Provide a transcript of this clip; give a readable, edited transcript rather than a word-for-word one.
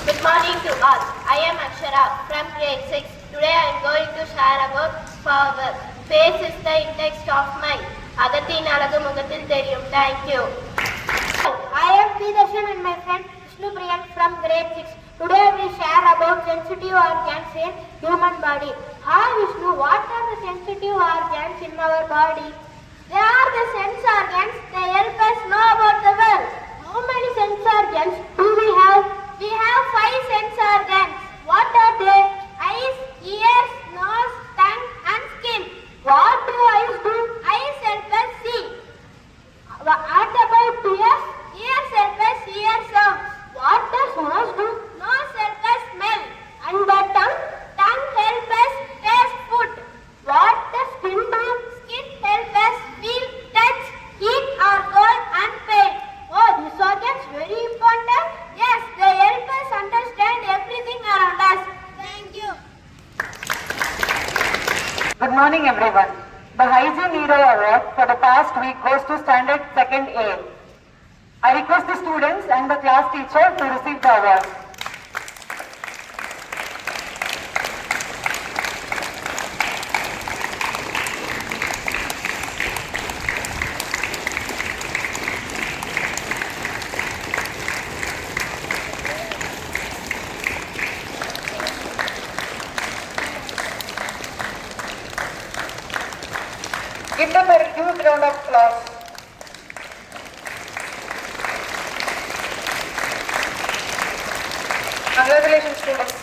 Good morning to all. I am Akshara from grade 6. Today I am going to share about power. Face is the index of mind. Agatin alagu mugathil theriyum. Thank you. I am Pridarshan and my friend Vishnu Priyan from grade 6. Today we share about sensitive organs in human body. Hi Vishnu, what are the sensitive organs in our body? They are the sense organs. They help us know about the world. How many sense organs do we have? We have 5 sense organs. What are they? Eyes, ears, nose, tongue and skin. What do eyes do? Eyes help us see. What about ears? Ears help us hear sounds. What does nose do? Nose help us smell. And the tongue? Tongue help us taste food. What does skin do? Skin help us feel, touch, heat or cold and pain. Oh, these organs very important. Yes, they help us understand everything around us. Thank you. Good morning everyone. The Hygiene Hero Award for the past week goes to Standard 2nd A. I request the students and the class teacher to receive the award. Give them a huge round of applause. Congratulations, students.